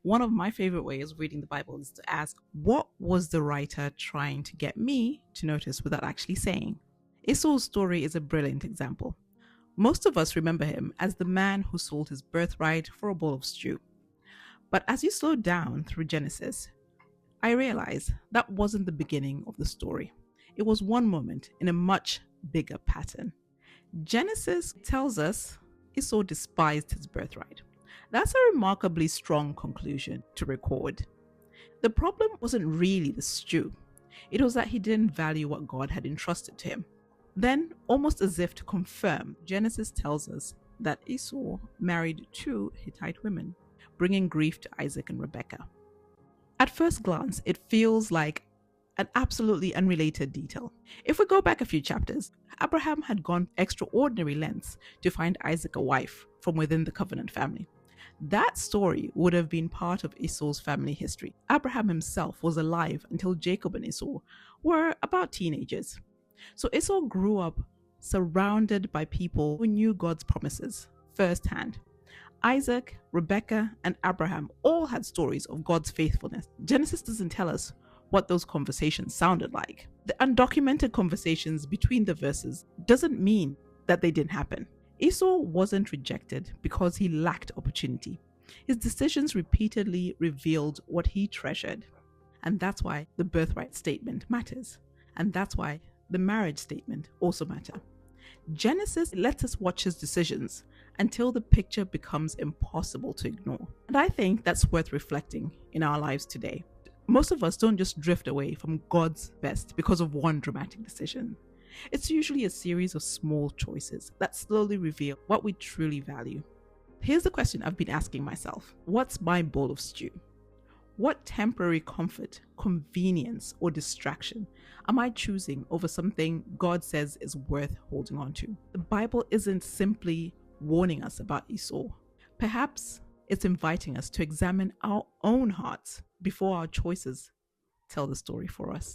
One of my favorite ways of reading the Bible is to ask, what was the writer trying to get me to notice without actually saying? Esau's story is a brilliant example. Most of us remember him as the man who sold his birthright for a bowl of stew. But as you slow down through Genesis, I realize that wasn't the beginning of the story. It was one moment in a much bigger pattern. Genesis tells us Esau despised his birthright. That's a remarkably strong conclusion to record. The problem wasn't really the stew, it was that he didn't value what God had entrusted to him. Then, almost as if to confirm, Genesis tells us that Esau married two Hittite women, bringing grief to Isaac and Rebekah. At first glance, it feels like an absolutely unrelated detail. If we go back a few chapters, Abraham had gone extraordinary lengths to find Isaac a wife from within the covenant family. That story would have been part of Esau's family history. Abraham himself was alive until Jacob and Esau were about teenagers. So Esau grew up surrounded by people who knew God's promises firsthand. Isaac, Rebekah, and Abraham all had stories of God's faithfulness. Genesis doesn't tell us what those conversations sounded like. The undocumented conversations between the verses doesn't mean that they didn't happen. Esau wasn't rejected because he lacked opportunity. His decisions repeatedly revealed what he treasured. And that's why the birthright statement matters. And that's why the marriage statement also matter. Genesis lets us watch his decisions until the picture becomes impossible to ignore. And I think that's worth reflecting in our lives today. Most of us don't just drift away from God's best because of one dramatic decision. It's usually a series of small choices that slowly reveal what we truly value. Here's the question I've been asking myself. What's my bowl of stew? What temporary comfort, convenience, or distraction am I choosing over something God says is worth holding on to? The Bible isn't simply warning us about Esau. Perhaps it's inviting us to examine our own hearts before our choices tell the story for us.